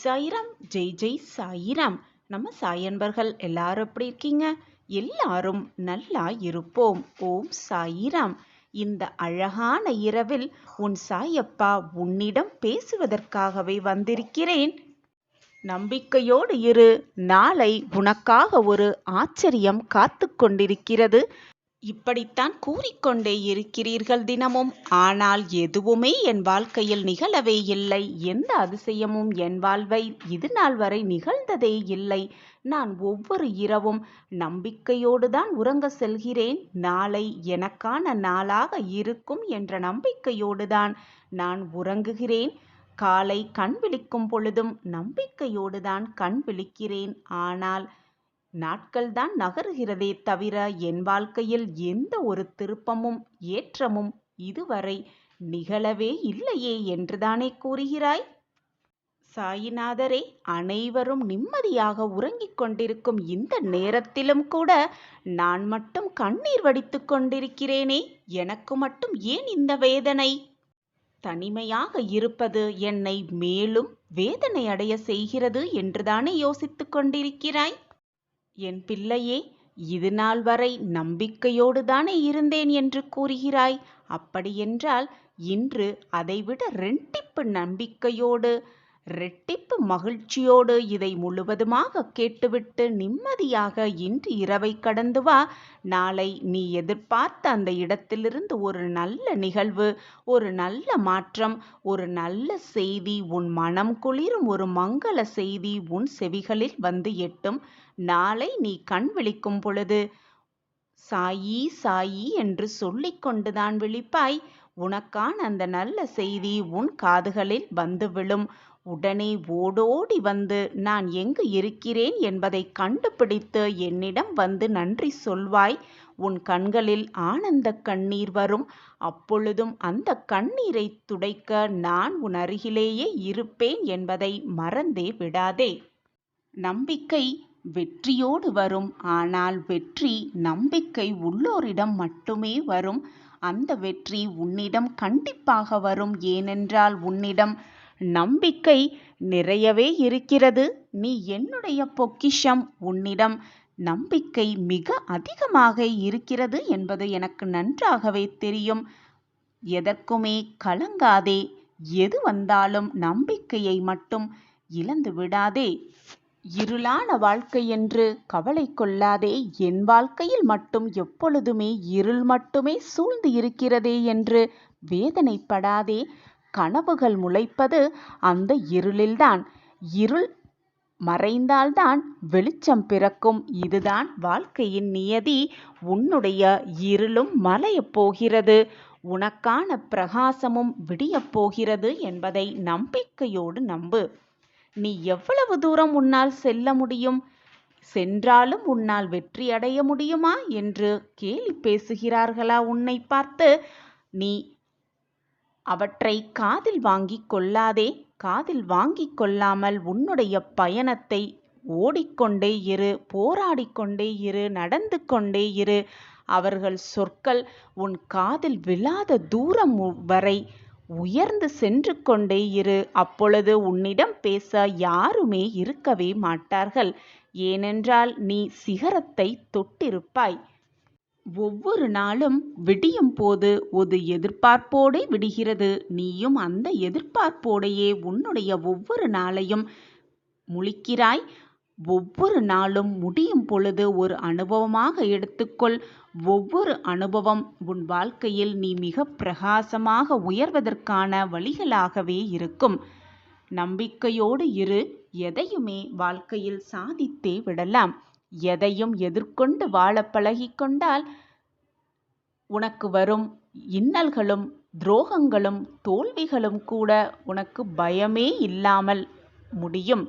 சாய்ராம், ஜெய் ஜெய் சாய்ராம். நம்ம சாயன்பர்கள் எல்லாரும் எப்படி இருக்கீங்க? எல்லாரும் நல்லா இருப்போம். ஓம் சாய்ராம். இந்த அழகான இரவில் உன் சாயப்பா உன்னிடம் பேசுவதற்காகவே வந்திருக்கிறேன். நம்பிக்கையோடு இரு. நாளை உனக்காக ஒரு ஆச்சரியம் காத்து கொண்டிருக்கிறது. இப்படித்தான் கூறிக்கொண்டே இருக்கிறீர்கள் தினமும். ஆனால் எதுவுமே என் வாழ்க்கையில் நிகழவே இல்லை. எந்த அதிசயமும் என் வாழ்வை இது நாள் வரை நிகழ்ந்ததே இல்லை. நான் ஒவ்வொரு இரவும் நம்பிக்கையோடு தான் உறங்க செல்கிறேன். நாளை எனக்கான நாளாக இருக்கும் என்ற நம்பிக்கையோடு தான் நான் உறங்குகிறேன். காலை கண் விழிக்கும் பொழுதும் நம்பிக்கையோடு தான் கண் விழிக்கிறேன். ஆனால் நாட்கள்தான் நகருகிறதே தவிர என் வாழ்க்கையில் எந்த ஒரு திருப்பமும் ஏற்றமும் இதுவரை நிகழவே இல்லையே என்றுதானே கூறுகிறாய்? சாயிநாதரே, அனைவரும் நிம்மதியாக உறங்கிக் கொண்டிருக்கும் இந்த நேரத்திலும் கூட நான் மட்டும் கண்ணீர் வடித்துக் கொண்டிருக்கிறேனே, எனக்கு மட்டும் ஏன் இந்த வேதனை? தனிமையாக இருப்பது என்னை மேலும் வேதனை அடைய செய்கிறது என்றுதானே யோசித்துக் கொண்டிருக்கிறாய்? என் பிள்ளையே, இது நாள் வரை நம்பிக்கையோடு தானே இருந்தேன் என்று கூறுகிறாய். அப்படியென்றால் இன்று அதைவிட ரெட்டிப்பு நம்பிக்கையோடு ரெட்டிப்பு மகிழ்ச்சியோடு இதை முழுவதுமாக கேட்டுவிட்டு நிம்மதியாக இன்று இரவை கடந்து வா. நாளை நீ எதிர்பார்த்த அந்த இடத்திலிருந்து ஒரு நல்ல நிகழ்வு, ஒரு நல்ல மாற்றம், ஒரு நல்ல செய்தி, உன் மனம் குளிரும் ஒரு மங்கள செய்தி உன் செவிகளில் வந்து எட்டும். நாளை நீ கண் விழிக்கும் பொழுது சாயி சாயி என்று சொல்லிக்கொண்டுதான் விழிப்பாய். உனக்கான அந்த நல்ல செய்தி உன் காதுகளில் வந்து விழும். உடனே ஓடோடி வந்து நான் எங்கு இருக்கிறேன் என்பதை கண்டுபிடித்து என்னிடம் வந்து நன்றி சொல்வாய். உன் கண்களில் ஆனந்த கண்ணீர் வரும். அப்பொழுதும் அந்த கண்ணீரை துடைக்க நான் உன் அருகிலேயே இருப்பேன் என்பதை மறந்தே விடாதே. நம்பிக்கை வெற்றியோடு வரும். ஆனால் வெற்றி நம்பிக்கை உள்ளோரிடம் மட்டுமே வரும். அந்த வெற்றி உன்னிடம் கண்டிப்பாக வரும். ஏனென்றால் உன்னிடம் நம்பிக்கை நிறையவே இருக்கிறது. நீ என்னுடைய பொக்கிஷம். உன்னிடம் நம்பிக்கை மிக அதிகமாக இருக்கிறது என்பது எனக்கு நன்றாகவே தெரியும். எதற்குமே கலங்காதே. எது வந்தாலும் நம்பிக்கையை மட்டும் இழந்து விடாதே. இருளான வாழ்க்கை என்று கவலை கொள்ளாதே. என் வாழ்க்கையில் மட்டும் எப்பொழுதுமே இருள் மட்டுமே சூழ்ந்து இருக்கிறதே என்று வேதனைப்படாதே. கனவுகள் முளைப்பது அந்த இருளில்தான். இருள் மறைந்தால்தான் வெளிச்சம் பிறக்கும். இதுதான் வாழ்க்கையின் நியதி. உன்னுடைய இருளும் மலையப் போகிறது. உனக்கான பிரகாசமும் விடியப் போகிறது என்பதை நம்பிக்கையோடு நம்பு. நீ எவ்வளவு தூரம் உன்னால் செல்ல முடியும்? சென்றாலும் உன்னால் வெற்றி அடைய முடியுமா என்று கேலி பேசுகிறார்களா உன்னை பார்த்து? நீ அவற்றை காதில் வாங்கிக் கொள்ளாதே. காதில் வாங்கிக் கொள்ளாமல் உன்னுடைய பயணத்தை ஓடிக்கொண்டே இரு, போராடிக்கொண்டே இரு, நடந்து கொண்டே இரு. அவர்கள் சொற்கள் உன் காதில் விழாத தூரம் வரை உயர்ந்து சென்று கொண்டே இரு. அப்பொழுது உன்னிடம் பேச யாருமே இருக்கவே மாட்டார்கள். ஏனென்றால் நீ சிகரத்தை தொட்டிருப்பாய். ஒவ்வொரு நாளும் விடியும் போது ஒரு எதிர்பார்ப்போடே விடுகிறது. நீயும் அந்த எதிர்பார்ப்போடையே உன்னுடைய ஒவ்வொரு நாளையும் முழிக்கிறாய். ஒவ்வொரு நாளும் முடியும் பொழுது ஒரு அனுபவமாக எடுத்துக்கொள். ஒவ்வொரு அனுபவம் உன் வாழ்க்கையில் நீ மிக பிரகாசமாக உயர்வதற்கான வழிகளாகவே இருக்கும். நம்பிக்கையோடு இரு. எதையுமே வாழ்க்கையில் சாதித்தே விடலாம். எதையும் எதிர்கொண்டு வாழ பழகிக்கொண்டால் உனக்கு வரும் இன்னல்களும் துரோகங்களும் தோல்விகளும் கூட உனக்கு பயமே இல்லாமல் முடியும்.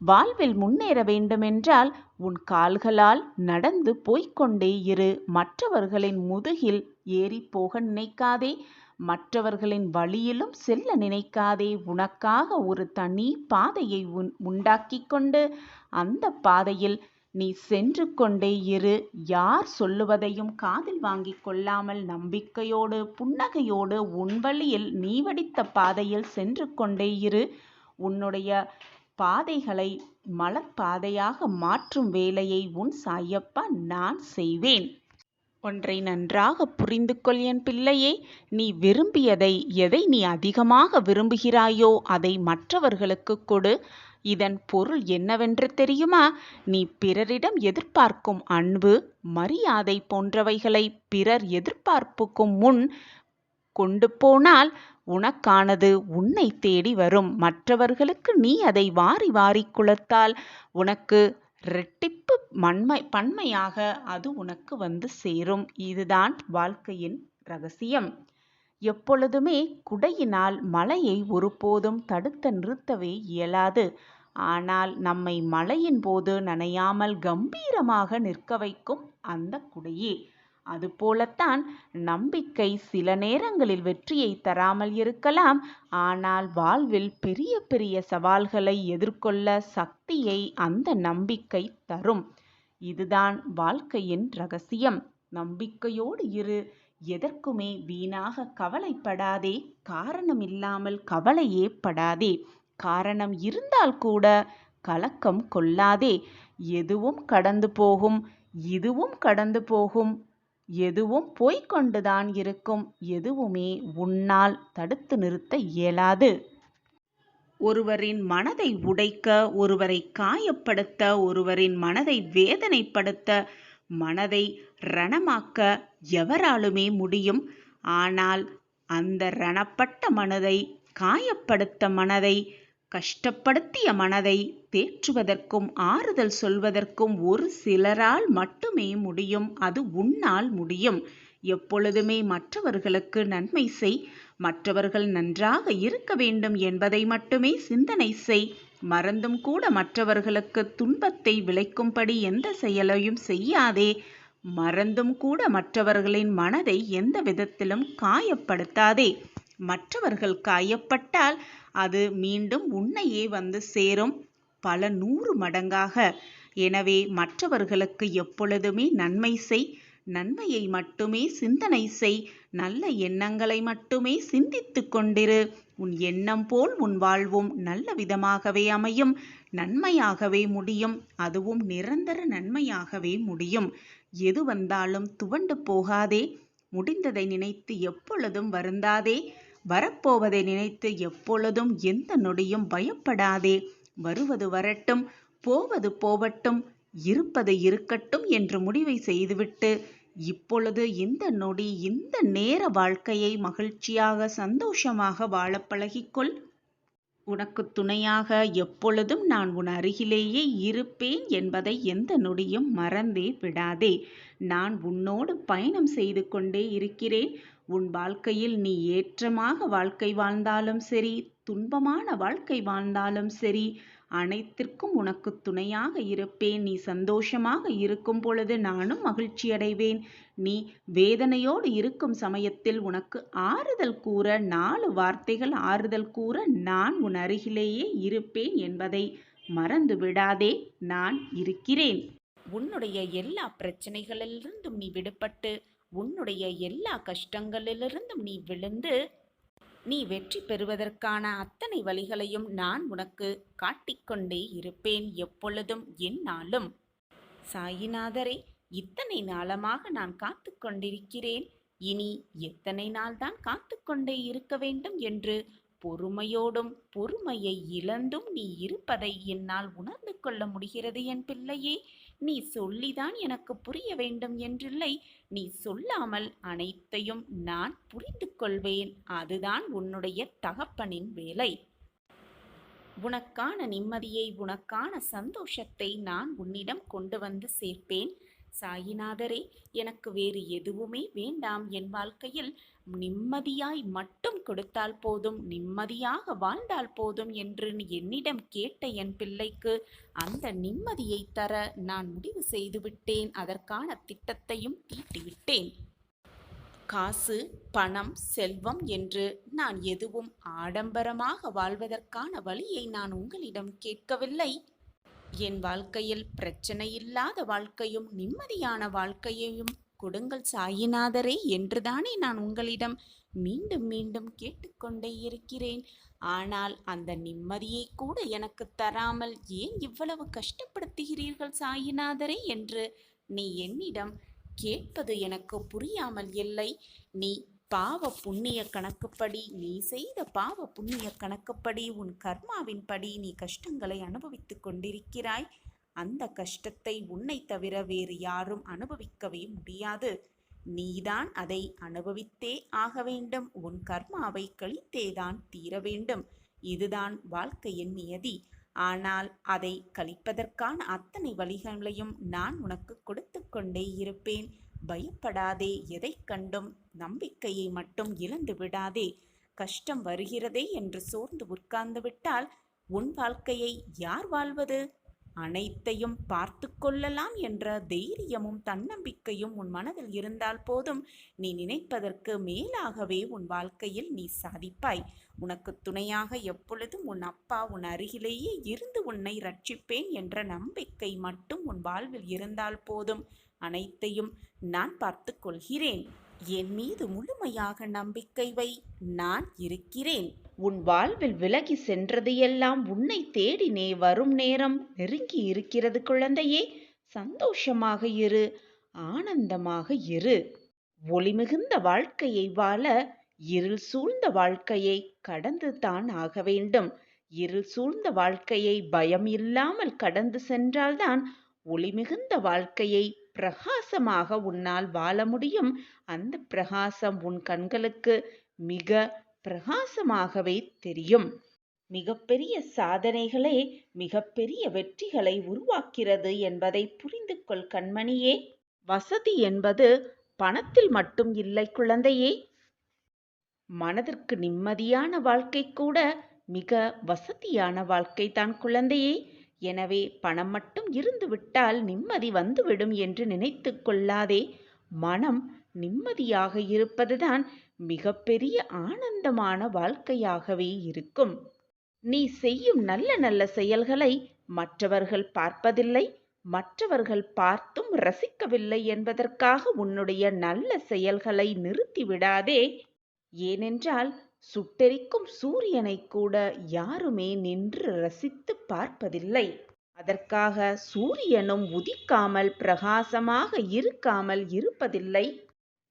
வாழ்வில் முன்னேற வேண்டுமென்றால் உன் கால்களால் நடந்து போய்கொண்டே இரு. மற்றவர்களின் முதுகில் ஏறி போக நினைக்காதே. மற்றவர்களின் வழியிலும் செல்ல நினைக்காதே. உனக்காக ஒரு தனி பாதையை உண்டாக்கி கொண்டு அந்த பாதையில் நீ சென்று கொண்டே இரு. யார் சொல்லுவதையும் காதில் வாங்கிக் கொள்ளாமல் நம்பிக்கையோடு புன்னகையோடு உன் வழியில் நீ வடித்த பாதையில் சென்று கொண்டே இரு. உன்னுடைய பாதைகளை மலர் பாதையாக மாற்றும் வேலையை உன் சாயப்பா நான் செய்வேன். ஒன்றை நன்றாக புரிந்து கொள் என் பிள்ளையே. நீ விரும்பியதை, எதை நீ அதிகமாக விரும்புகிறாயோ அதை மற்றவர்களுக்கு கொடு. இதன் பொருள் என்னவென்று தெரியுமா? நீ பிறரிடம் எதிர்பார்க்கும் அன்பு, மரியாதை போன்றவைகளை பிறர் எதிர்பார்ப்புக்கும் முன் கொண்டு போனால் உனக்கானது உன்னை தேடி வரும். மற்றவர்களுக்கு நீ அதை வாரி வாரி குளத்தால் உனக்கு இரட்டிப்பு பன்மையாக அது உனக்கு வந்து சேரும். இதுதான் வாழ்க்கையின் ரகசியம். எப்பொழுதுமே குடையினால் மழையை ஒருபோதும் தடுத்து நிறுத்தவே இயலாது. ஆனால் நம்மை மழையின் போது நனையாமல் கம்பீரமாக நிற்க வைக்கும் அந்த குடையே. அதுபோலத்தான் நம்பிக்கை சில நேரங்களில் வெற்றியை தராமல் இருக்கலாம். ஆனால் வாழ்வில் பெரிய பெரிய சவால்களை எதிர்கொள்ள சக்தியை அந்த நம்பிக்கை தரும். இதுதான் வாழ்க்கையின் ரகசியம். நம்பிக்கையோடு இரு. எதற்குமே வீணாக கவலைப்படாதே. காரணம் இல்லாமல் கவலையே படாதே. காரணம் இருந்தால் கூட கலக்கம் கொள்ளாதே. எதுவும் கடந்து போகும். இதுவும் கடந்து போகும். எதுவும் போய்கொண்டுதான் இருக்கும். எதுவுமே உன்னால் தடுத்து நிறுத்த இயலாது. ஒருவரின் மனதை உடைக்க, ஒருவரை காயப்படுத்த, ஒருவரின் மனதை வேதனைப்படுத்த, மனதை ரணமாக்க எவராலுமே முடியும். ஆனால் அந்த ரணப்பட்ட மனதை, காயப்படுத்த மனதை, கஷ்டப்படுத்திய மனதை தேற்றுவதற்கும் ஆறுதல் சொல்வதற்கும் ஒரு சிலரால் மட்டுமே முடியும். அது உன்னால் முடியும். எப்பொழுதுமே மற்றவர்களுக்கு நன்மை செய். மற்றவர்கள் நன்றாக இருக்க வேண்டும் என்பதை மட்டுமே சிந்தனை செய். மறந்தும் கூட மற்றவர்களுக்கு துன்பத்தை விளைக்கும்படி எந்த செயலையும் செய்யாதே. மறந்தும் கூட மற்றவர்களின் மனதை எந்த விதத்திலும் காயப்படுத்தாதே. மற்றவர்கள் காயப்பட்டால் அது மீண்டும் உன்னையே வந்து சேரும், பல 100 மடங்காக. எனவே மற்றவர்களுக்கு எப்பொழுதுமே நன்மை செய். நன்மையை மட்டுமே சிந்தனை செய். நல்ல எண்ணங்களை மட்டுமே சிந்தித்து கொண்டிரு. உன் எண்ணம் போல் உன் வாழ்வும் நல்ல விதமாகவே அமையும். நன்மையாகவே முடியும். அதுவும் நிரந்தர நன்மையாகவே முடியும். எது வந்தாலும் துவண்டு போகாதே. முடிந்ததை நினைத்து எப்பொழுதும் வருந்தாதே. வரப்போவதை நினைத்து எப்பொழுதும் எந்த நொடியும் பயப்படாதே. வருவது வரட்டும், போவது போவட்டும், இருப்பது இருக்கட்டும் என்று முடிவை செய்துவிட்டு இப்பொழுது இந்த நொடி, இந்த நேர வாழ்க்கையை மகிழ்ச்சியாக சந்தோஷமாக வாழ பழகிக்கொள். உனக்கு துணையாக எப்பொழுதும் நான் உன் அருகிலேயே இருப்பேன் என்பதை எந்த நொடியும் மறந்தே விடாதே. நான் உன்னோடு பயணம் செய்து கொண்டே இருக்கிறேன். உன் வாழ்க்கையில் நீ ஏற்றமாக வாழ்க்கை வாழ்ந்தாலும் சரி, துன்பமான வாழ்க்கை வாழ்ந்தாலும் சரி, அனைத்திற்கும் உனக்கு துணையாக இருப்பேன். நீ சந்தோஷமாக இருக்கும் பொழுது நானும் மகிழ்ச்சி அடைவேன். நீ வேதனையோடு இருக்கும் சமயத்தில் உனக்கு ஆறுதல் கூற, 4 வார்த்தைகள் ஆறுதல் கூற நான் உன் அருகிலேயே இருப்பேன் என்பதை மறந்து விடாதே. நான் இருக்கிறேன். உன்னுடைய எல்லா பிரச்சனைகளிலிருந்தும் நீ விடுபட்டு, உன்னுடைய எல்லா கஷ்டங்களிலிருந்தும் நீ விழுந்து, நீ வெற்றி பெறுவதற்கான அத்தனை வழிகளையும் நான் உனக்கு காட்டிக்கொண்டே இருப்பேன், எப்பொழுதும் எந்நாளும். சாயிநாதரே, இத்தனை நாளமாக நான் காத்து கொண்டிருக்கிறேன். இனி எத்தனை நாள்தான் காத்து கொண்டே இருக்க வேண்டும் என்று பொறுமையோடும் பொறுமையை இழந்தும் நீ இருப்பதை என்னால் உணர்ந்து கொள்ள முடிகிறது என் பிள்ளையே. நீ சொல்லிதான் எனக்கு புரிய வேண்டும் என்றில்லை. நீ சொல்லாமல் அனைத்தையும் நான் புரிந்து கொள்வேன். அதுதான் உன்னுடைய தகப்பனின் வேலை. உனக்கான நிம்மதியை, உனக்கான சந்தோஷத்தை நான் உன்னிடம் கொண்டு வந்து சேர்ப்பேன். சாயிநாதரே, எனக்கு வேறு எதுவுமே வேண்டாம். என் வாழ்க்கையில் நிம்மதியாய் மட்டும் கொடுத்தால் போதும், நிம்மதியாக வாழ்ந்தால் போதும் என்று என்னிடம் கேட்ட என் பிள்ளைக்கு அந்த நிம்மதியை தர நான் முடிவு செய்துவிட்டேன். அதற்கான திட்டத்தையும் தீட்டிவிட்டேன். காசு, பணம், செல்வம் என்று நான் எதுவும் ஆடம்பரமாக வாழ்வதற்கான வழியை நான் உங்களிடம் கேட்கவில்லை. என் வாழ்க்கையில் பிரச்சனை இல்லாத வாழ்க்கையும் நிம்மதியான வாழ்க்கையையும் கொடுங்கள் சாயிநாதரே என்றுதானே நான் உங்களிடம் மீண்டும் மீண்டும் கேட்டுக்கொண்டே இருக்கிறேன். ஆனால் அந்த நிம்மதியை கூட எனக்கு தராமல் ஏன் இவ்வளவு கஷ்டப்படுத்துகிறீர்கள் சாயிநாதரே என்று நீ என்னிடம் கேட்பது எனக்கு புரியாமல் இல்லை. நீ பாவ புண்ணிய கணக்குப்படி, நீ செய்த பாவ புண்ணிய கணக்குப்படி, உன் கர்மாவின்படி நீ கஷ்டங்களை அனுபவித்துக் கொண்டிருக்கிறாய். அந்த கஷ்டத்தை உன்னை தவிர வேறு யாரும் அனுபவிக்கவே முடியாது. நீதான் அதை அனுபவித்தே ஆக வேண்டும். உன் கர்மாவை கழித்தேதான் தீர வேண்டும். இதுதான் வாழ்க்கையின் நியதி. ஆனால் அதை கழிப்பதற்கான அத்தனை வழிகளையும் நான் உனக்கு கொடுத்து கொண்டே இருப்பேன். பயப்படாதே. எதை கண்டும் நம்பிக்கையை மட்டும் இழந்து விடாதே. கஷ்டம் வருகிறதே என்று சோர்ந்து உட்கார்ந்து விட்டால் உன் வாழ்க்கையை யார் வாழ்வது? அனைத்தையும் பார்த்து கொள்ளலாம் என்ற தைரியமும் தன்னம்பிக்கையும் உன் மனதில் இருந்தால் போதும். நீ நினைப்பதற்கு மேலாகவே உன் வாழ்க்கையில் நீ சாதிப்பாய். உனக்கு துணையாக எப்பொழுதும் உன் அப்பா உன் அருகிலேயே இருந்து உன்னை ரட்சிப்பேன் என்ற நம்பிக்கை மட்டும் உன் வாழ்வில் இருந்தால் போதும். அனைத்தையும் நான் பார்த்து கொள்கிறேன். என் மீது முழுமையாக நம்பிக்கை வை. நான் இருக்கிறேன். உன் வாழ்வில் விலகி சென்றது எல்லாம் உன்னை தேடினே வரும் நேரம் நெருங்கி இருக்கிறது குழந்தையே. சந்தோஷமாக இரு, ஆனந்தமாக இரு. ஒளிமிகுந்த வாழ்க்கையை வாழ இருள் சூழ்ந்த வாழ்க்கையை கடந்து தான் ஆக வேண்டும். இருள் சூழ்ந்த வாழ்க்கையை பயம் இல்லாமல் கடந்து சென்றால்தான் ஒளிமிகுந்த வாழ்க்கையை பிரகாசமாக உன்னால் வாழ முடியும். அந்த பிரகாசம் உன் கண்களுக்கு மிக பிரகாசமாகவே தெரியும். மிகப்பெரிய சாதனைகளே மிகப்பெரிய வெற்றிகளை உருவாக்கிறது என்பதை புரிந்து கொள் கண்மணியே. வசதி என்பது பணத்தில் மட்டும் இல்லை குழந்தையே. மனதிற்கு நிம்மதியான வாழ்க்கை கூட மிக வசதியான வாழ்க்கை தான் குழந்தையே. எனவே பணம் மட்டும் இருந்து விட்டால் நிம்மதி வந்துவிடும் என்று நினைத்து கொள்ளாதே. மனம் நிம்மதியாக இருப்பதுதான் மிகப்பெரிய ஆனந்தமான வாழ்க்கையாகவே இருக்கும். நீ செய்யும் நல்ல நல்ல செயல்களை மற்றவர்கள் பார்ப்பதில்லை. மற்றவர்கள் பார்த்தும் ரசிக்கவில்லை என்பதற்காக உன்னுடைய நல்ல செயல்களை நிறுத்திவிடாதே. ஏனென்றால் சுட்டெரிக்கும் சூரியனை கூட யாருமே நின்று ரசித்து பார்ப்பதில்லை. அதற்காக சூரியனும் உதிக்காமல் பிரகாசமாக இருக்காமல் இருப்பதில்லை.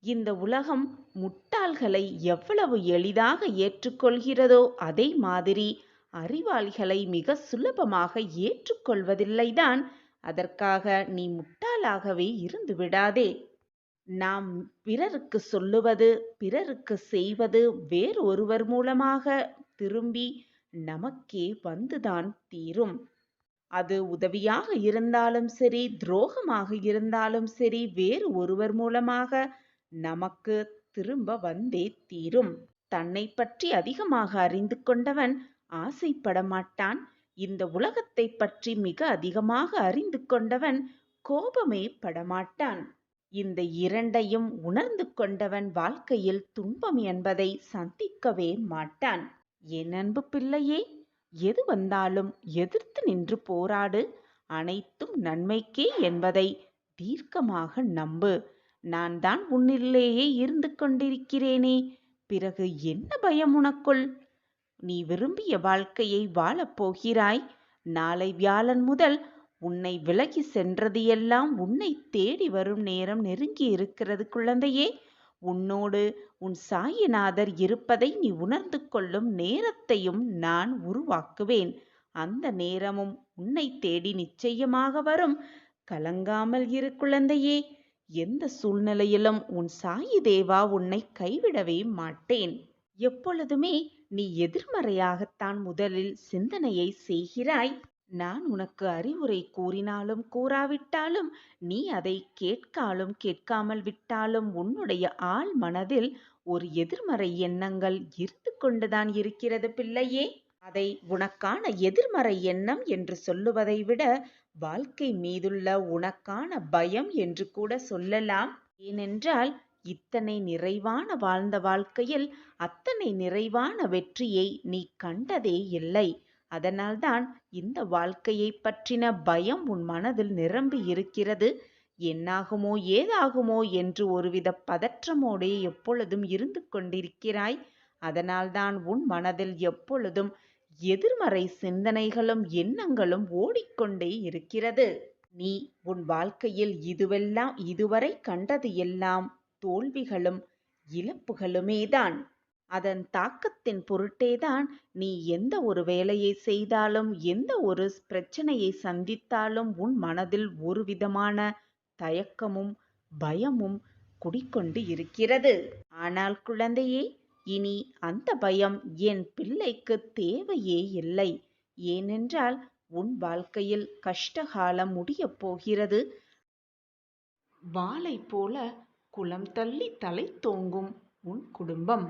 இந்த உலகம் முட்டாள்களை எவ்வளவு எளிதாக ஏற்றுக்கொள்கிறதோ அதே மாதிரி அறிவாளிகளை மிக சுலபமாக ஏற்றுக்கொள்வதில்லைதான். அதற்காக நீ முட்டாளாகவே இருந்து விடாதே. நாம் பிறருக்கு சொல்லுவது, பிறருக்கு செய்வது வேறு ஒருவர் மூலமாக திரும்பி நமக்கே வந்துதான் தீரும். அது உதவியாக இருந்தாலும் சரி, துரோகமாக இருந்தாலும் சரி, வேறு ஒருவர் மூலமாக நமக்கு திரும்ப வந்தே தீரும். தன்னை பற்றி அதிகமாக அறிந்து கொண்டவன் ஆசைப்பட மாட்டான். இந்த உலகத்தை பற்றி மிக அதிகமாக அறிந்து கொண்டவன் கோபமே படமாட்டான். இந்த இரண்டையும் உணர்ந்து கொண்டவன் வாழ்க்கையில் துன்பம் என்பதை சந்திக்கவே மாட்டான். என் அன்பு பிள்ளையே, எது வந்தாலும் எதிர்த்து நின்று போராடு. அனைத்தும் நன்மைக்கே என்பதை தீர்க்கமாக நம்பு. நான் தான் உன்னிலேயே இருந்து கொண்டிருக்கிறேனே, பிறகு என்ன பயம் உனக்குள்? நீ விரும்பிய வாழ்க்கையை வாழப்போகிறாய். நாளை வியாழன் முதல் உன்னை விலகி சென்றது எல்லாம் உன்னை தேடி வரும் நேரம் நெருங்கி இருக்கிறது குழந்தையே. உன்னோடு உன் சாயிநாதர் இருப்பதை நீ உணர்ந்து கொள்ளும் நேரத்தையும் நான் உருவாக்குவேன். அந்த நேரமும் உன்னை தேடி நிச்சயமாக வரும். கலங்காமல் இரு குழந்தையே. எந்த சூழ்நிலையிலும் உன் சாயி தேவா உன்னை கைவிடவே மாட்டேன். எப்பொழுதுமே நீ எதிர்மறையாகத்தான் முதலில் சிந்தனையை செய்கிறாய். நான் உனக்கு அறிவுரை கூறினாலும் கூறாவிட்டாலும், நீ அதை கேட்காலும் கேட்காமல் விட்டாலும் உன்னுடைய ஆழ் மனதில் ஒரு எதிர்மறை எண்ணங்கள் இருந்து கொண்டுதான் இருக்கிறது பிள்ளையே. அதை உனக்கான எதிர்மறை எண்ணம் என்று சொல்லுவதை விட வாழ்க்கை மீதுள்ள உனக்கான பயம் என்று கூட சொல்லலாம். ஏனென்றால் இத்தனை நிறைவான வாழ்ந்த வாழ்க்கையில் அத்தனை நிறைவான வெற்றியை நீ கண்டதே இல்லை. அதனால்தான் இந்த வாழ்க்கையை பற்றின பயம் உன் மனதில் நிரம்பி இருக்கிறது. என்னாகுமோ ஏதாகுமோ என்று ஒருவித பதற்றமோடே எப்பொழுதும் இருந்து கொண்டிருக்கிறாய். அதனால்தான் உன் மனதில் எப்பொழுதும் எதிர்மறை சிந்தனைகளும் எண்ணங்களும் ஓடிக்கொண்டே இருக்கிறது. நீ உன் வாழ்க்கையில் இதுவரை கண்டது எல்லாம் தோல்விகளும் இழப்புகளுமேதான். அதன் தாக்கத்தின் பொருட்டேதான் நீ எந்த ஒரு வேலையை செய்தாலும் எந்த ஒரு பிரச்சனையை சந்தித்தாலும் உன் மனதில் ஒரு விதமான தயக்கமும் பயமும் குடிக்கொண்டு இருக்கிறது. ஆனால் குழந்தையே, இனி அந்த பயம் என் பிள்ளைக்கு தேவையே இல்லை. ஏனென்றால் உன் வாழ்க்கையில் கஷ்டகாலம் முடியப் போகிறது. வாளை போல குளம் தள்ளி தலை தோங்கும் உன் குடும்பம்.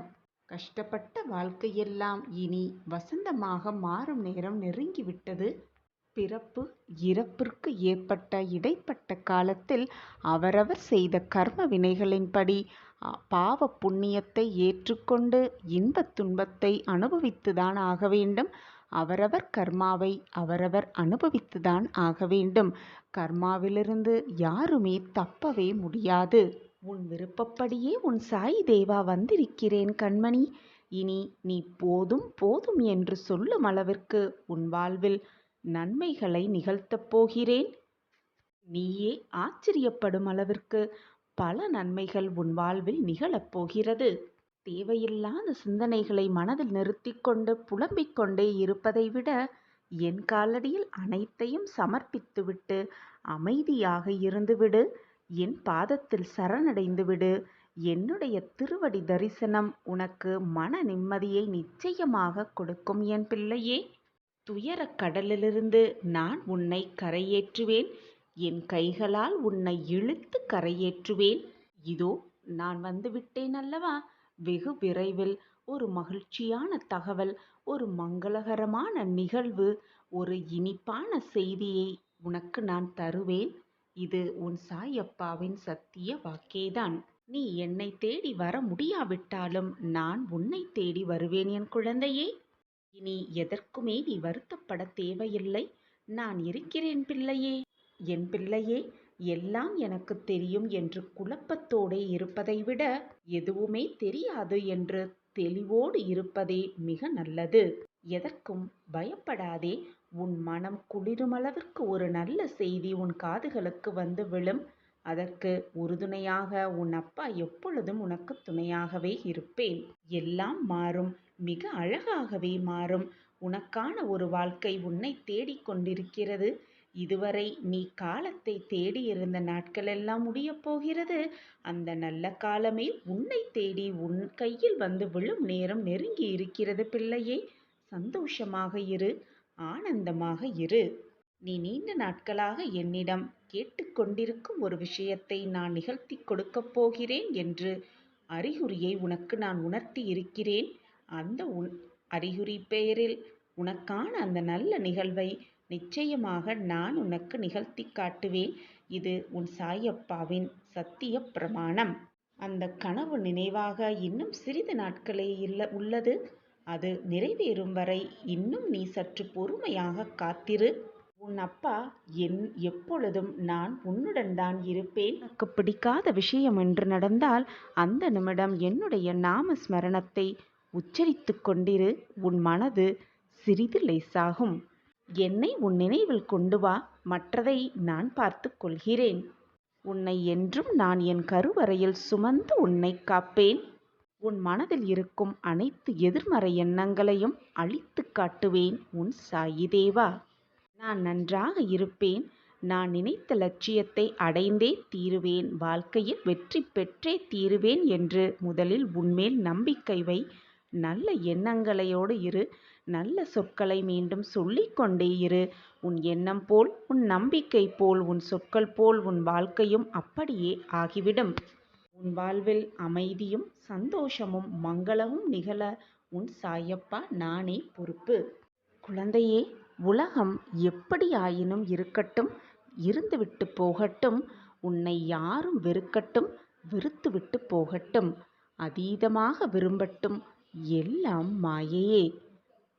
கஷ்டப்பட்ட வாழ்க்கையெல்லாம் இனி வசந்தமாக மாறும் நேரம் நெருங்கிவிட்டது. பிறப்பு இறப்பிற்கு ஏற்பட்ட இடைப்பட்ட காலத்தில் அவரவர் செய்த கர்ம வினைகளின்படி பாவ புண்ணியத்தை ஏற்றுக்கொண்டு இன்பத் துன்பத்தை அனுபவித்துதான் ஆக வேண்டும். அவரவர் கர்மாவை அவரவர் அனுபவித்துதான் ஆக வேண்டும். கர்மாவிலிருந்து யாருமே தப்பவே முடியாது. உன் விருப்பப்படியே உன் சாயி தேவா வந்திருக்கிறேன் கண்மணி. இனி நீ போதும் போதும் என்று சொல்லும் அளவிற்கு உன் வாழ்வில் நன்மைகளை நிகழ்த்தப் போகிறேன். நீயே ஆச்சரியப்படும் அளவிற்கு பல நன்மைகள் உன் வாழ்வில் நிகழப் போகிறது. தேவையில்லாத சிந்தனைகளை மனதில் நிறுத்திக் கொண்டு புலம்பிக் கொண்டே இருப்பதை விட என் காலடியில் அனைத்தையும் சமர்ப்பித்துவிட்டு அமைதியாக இருந்துவிடு. என் பாதத்தில் சரணடைந்துவிடு. என்னுடைய திருவடி தரிசனம் உனக்கு மன நிம்மதியை நிச்சயமாக கொடுக்கும் என் பிள்ளையே. துயரக் கடலிலிருந்து நான் உன்னை கரையேற்றுவேன். என் கைகளால் உன்னை இழுத்து கரையேற்றுவேன். இதோ நான் வந்துவிட்டேன் அல்லவா. வெகு விரைவில் ஒரு மகிழ்ச்சியான தகவல், ஒரு மங்களகரமான நிகழ்வு, ஒரு இனிப்பான செய்தியை உனக்கு நான் தருவேன். இது உன் சாயப்பாவின் சத்திய வாக்கேதான். நீ என்னை தேடி வர முடியாவிட்டாலும் நான் உன்னை தேடி வருவேன் என் குழந்தையே. இனி எதற்குமே நீ வருத்தப்பட தேவையில்லை. நான் இருக்கிறேன் பிள்ளையே. என் பிள்ளையே, எல்லாம் எனக்கு தெரியும் என்று குழப்பத்தோடு இருப்பதை விட எதுவுமே தெரியாது என்று தெளிவோடு இருப்பதே மிக நல்லது. எதற்கும் பயப்படாதே. உன் மனம் குளிருமளவிற்கு ஒரு நல்ல செய்தி உன் காதுகளுக்கு வந்து விழும். அதற்கு உறுதுணையாக உன் அப்பா எப்பொழுதும் உனக்கு துணையாகவே இருப்பேன். எல்லாம் மாறும். மிக அழகாகவே மாறும். உனக்கான ஒரு வாழ்க்கை உன்னை தேடிக் கொண்டிருக்கிறது. இதுவரை நீ காலத்தை தேடியிருந்த நாட்களெல்லாம் முடியப் போகிறது. அந்த நல்ல காலமே உன்னை தேடி உன் கையில் வந்து விழும் நேரம் நெருங்கி இருக்கிறது பிள்ளையே. சந்தோஷமாக இரு. ஆனந்தமாக இரு. நீ நீண்ட நாட்களாக என்னிடம் கேட்டுக்கொண்டிருக்கும் ஒரு விஷயத்தை நான் நிகழ்த்தி கொடுக்கப் போகிறேன் என்று அறிகுறியை உனக்கு நான் உணர்த்தி இருக்கிறேன். அந்த அறிகுறி பெயரில் உனக்கான அந்த நல்ல நிகழ்வை நிச்சயமாக நான் உனக்கு நிகழ்த்தி காட்டுவேன். இது உன் சாயப்பாவின் சத்திய பிரமாணம். அந்த கனவு நினைவாக இன்னும் சிறிது நாட்களே உள்ளது. அது நிறைவேறும் வரை இன்னும் நீ சற்று பொறுமையாக காத்திரு. உன் அப்பா எப்பொழுதும் நான் உன்னுடன் தான் இருப்பேன். உனக்கு பிடிக்காத விஷயம் என்று நடந்தால் அந்த நிமிடம் என்னுடைய நாம ஸ்மரணத்தை உச்சரித்து கொண்டிரு. உன் மனது சிறிது லேசாகும். என்னை உன் நினைவில் கொண்டு வா. மற்றதை நான் பார்த்து கொள்கிறேன். உன்னை என்றும் நான் என் கருவறையில் சுமந்து உன்னை காப்பேன். உன் மனதில் இருக்கும் அனைத்து எதிர்மறை எண்ணங்களையும் அழித்து காட்டுவேன் உன் சாயி தேவா. நான் நன்றாக இருப்பேன். நான் நினைத்த லட்சியத்தை அடைந்தே தீருவேன். வாழ்க்கையில் வெற்றி பெற்றே தீருவேன் என்று முதலில் உன்மேல் நம்பிக்கை வை. நல்ல எண்ணங்களையோடு இரு. நல்ல சொற்களை மீண்டும் சொல்லிக்கொண்டே இரு. உன் எண்ணம் போல், உன் நம்பிக்கை போல், உன் சொற்கள் போல் உன் வாழ்க்கையும் அப்படியே ஆகிவிடும். உன் வாழ்வில் அமைதியும் சந்தோஷமும் மங்களமும் நிகழ உன் சாயப்பா நானே பொறுப்பு. குழந்தையே, உலகம் எப்படி ஆயினும் இருக்கட்டும், இருந்துவிட்டு போகட்டும். உன்னை யாரும் வெறுக்கட்டும், வெறுத்துவிட்டு போகட்டும், அதீதமாக விரும்பட்டும், எல்லாம் மாயையே.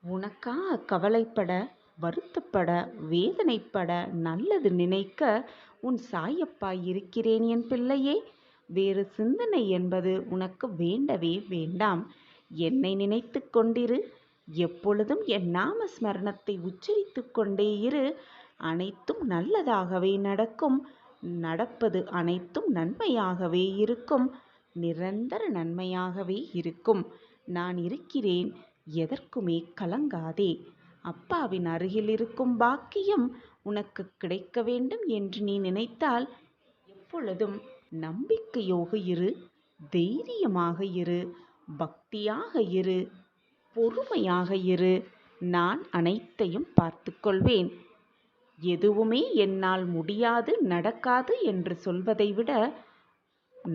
உனக்காக கவலைப்பட வருத்தப்பட, வேதனைப்பட, நல்லது நினைக்க உன் சாயப்பாய் இருக்கிறேன் என் பிள்ளையே. வேறு சிந்தனை என்பது உனக்கு வேண்டவே வேண்டாம். என்னை நினைத்து கொண்டிரு. எப்பொழுதும் என் நாம ஸ்மரணத்தை உச்சரித்து கொண்டே இரு. அனைத்தும் நல்லதாகவே நடக்கும். நடப்பது அனைத்தும் நன்மையாகவே இருக்கும். நிரந்தர நன்மையாகவே இருக்கும். நான் இருக்கிறேன். எதற்குமே கலங்காதே. அப்பாவின் அருகில் இருக்கும் பாக்கியம் உனக்கு கிடைக்க வேண்டும் என்று நீ நினைத்தால் எப்பொழுதும் நம்பிக்கையோடு இரு, தைரியமாக இரு, பக்தியாக இரு, பொறுமையாக இரு. நான் அனைத்தையும் பார்த்துக்கொள்வேன். எதுவுமே என்னால் முடியாது, நடக்காது என்று சொல்வதை விட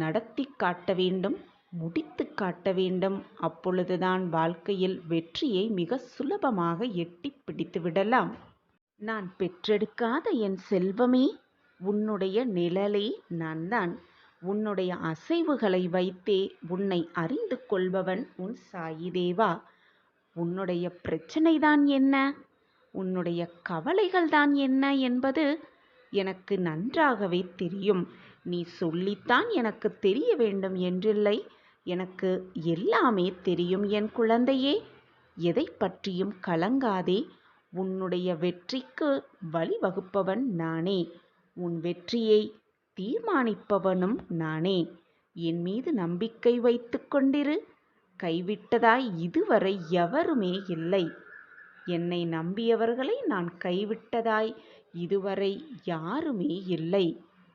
நடத்தி காட்ட வேண்டும், முடித்து காட்ட வேண்டும். அப்பொழுதுதான் வாழ்க்கையில் வெற்றியை மிக சுலபமாக எட்டி பிடித்து விடலாம். நான் பெற்றெடுக்காத என் செல்வமே, உன்னுடைய நிழலே நான்தான். உன்னுடைய அசைவுகளை வைத்தே உன்னை அறிந்து கொள்பவன் உன் சாயிதேவா. உன்னுடைய பிரச்சனைதான் என்ன, உன்னுடைய கவலைகள் தான் என்ன என்பது எனக்கு நன்றாகவே தெரியும். நீ சொல்லித்தான் எனக்கு தெரிய வேண்டும் என்றில்லை. எனக்கு எல்லாமே தெரியும் என் குழந்தையே. எதை பற்றியும் கலங்காதே. உன்னுடைய வெற்றிக்கு வழிவகுப்பவன் நானே. உன் வெற்றியை தீர்மானிப்பவனும் நானே. என் மீது நம்பிக்கை வைத்து கொண்டிரு. கைவிட்டதாய் இதுவரை எவருமே இல்லை. என்னை நம்பியவர்களை நான் கைவிட்டதாய் இதுவரை யாருமே இல்லை.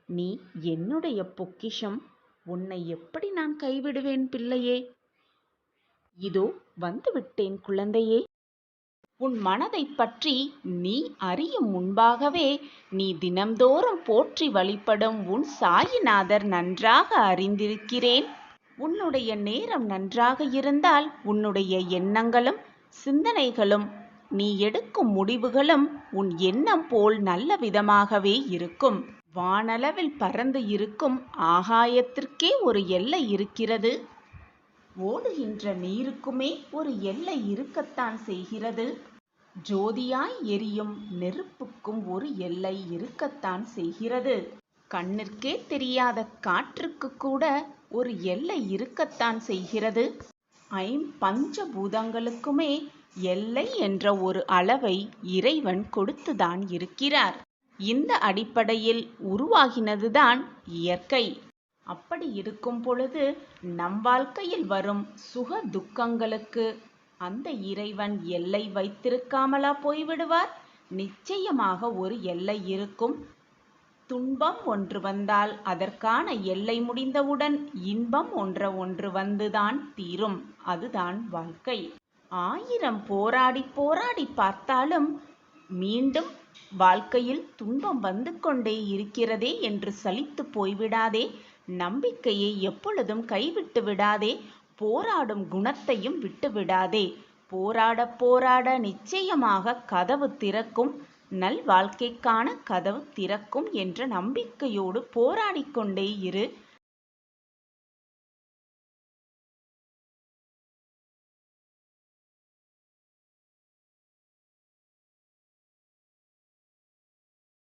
நீ என்னுடைய பொக்கிஷம். உன்னை எப்படி நான் கைவிடுவேன் பிள்ளையே? இதோ வந்துவிட்டேன் குழந்தையே. உன் மனதை பற்றி நீ அறியும் முன்பாகவே நீ தினம்தோறும் போற்றி வழிபடும் உன் சாயிநாதர் நன்றாக அறிந்திருக்கிறேன். உன்னுடைய நேரம் நன்றாக இருந்தால் உன்னுடைய எண்ணங்களும் சிந்தனைகளும் நீ எடுக்கும் முடிவுகளும் உன் எண்ணம் போல் நல்ல விதமாகவே இருக்கும். வானளவில் பறந்து இருக்கும் ஆகாயத்திற்கே ஒரு எல்லை இருக்கிறது. ஓடுகின்ற நீருக்குமே ஒரு எல்லை இருக்கத்தான் செய்கிறது. ஜோதியாய் எரியும் நெருப்புக்கும் ஒரு எல்லை இருக்கத்தான் செய்கிறது. கண்ணிற்கே தெரியாத காற்றுக்கு கூட ஒரு எல்லை இருக்கத்தான் செய்கிறது. ஐம்பஞ்சபூதங்களுக்குமே எல்லை என்ற ஒரு அளவை இறைவன் கொடுத்துதான் இருக்கிறார். இந்த அடிப்படையில் உருவாகினதுதான் இயற்கை. அப்படி இருக்கும் பொழுது நம் வாழ்க்கையில் வரும் சுக துக்கங்களுக்கு அந்த இறைவன் எல்லை வைத்திருக்காமலா போய்விடுவார்? நிச்சயமாக ஒரு எல்லை இருக்கும். துன்பம் ஒன்று வந்தால் அதற்கான எல்லை முடிந்தவுடன் இன்பம் ஒன்று வந்துதான் தீரும். அதுதான் வாழ்க்கை. 1000 போராடி போராடி பார்த்தாலும் மீண்டும் வாழ்க்கையில் துன்பம் வந்து கொண்டே இருக்கிறதே என்று சலித்து போய்விடாதே. நம்பிக்கையை எப்பொழுதும் கைவிட்டு விடாதே. போராடும் குணத்தையும் விட்டு விடாதே. போராட போராட நிச்சயமாக கதவு திறக்கும். நல் வாழ்க்கைக்கான கதவு திறக்கும் என்ற நம்பிக்கையோடு போராடிக்கொண்டே இரு.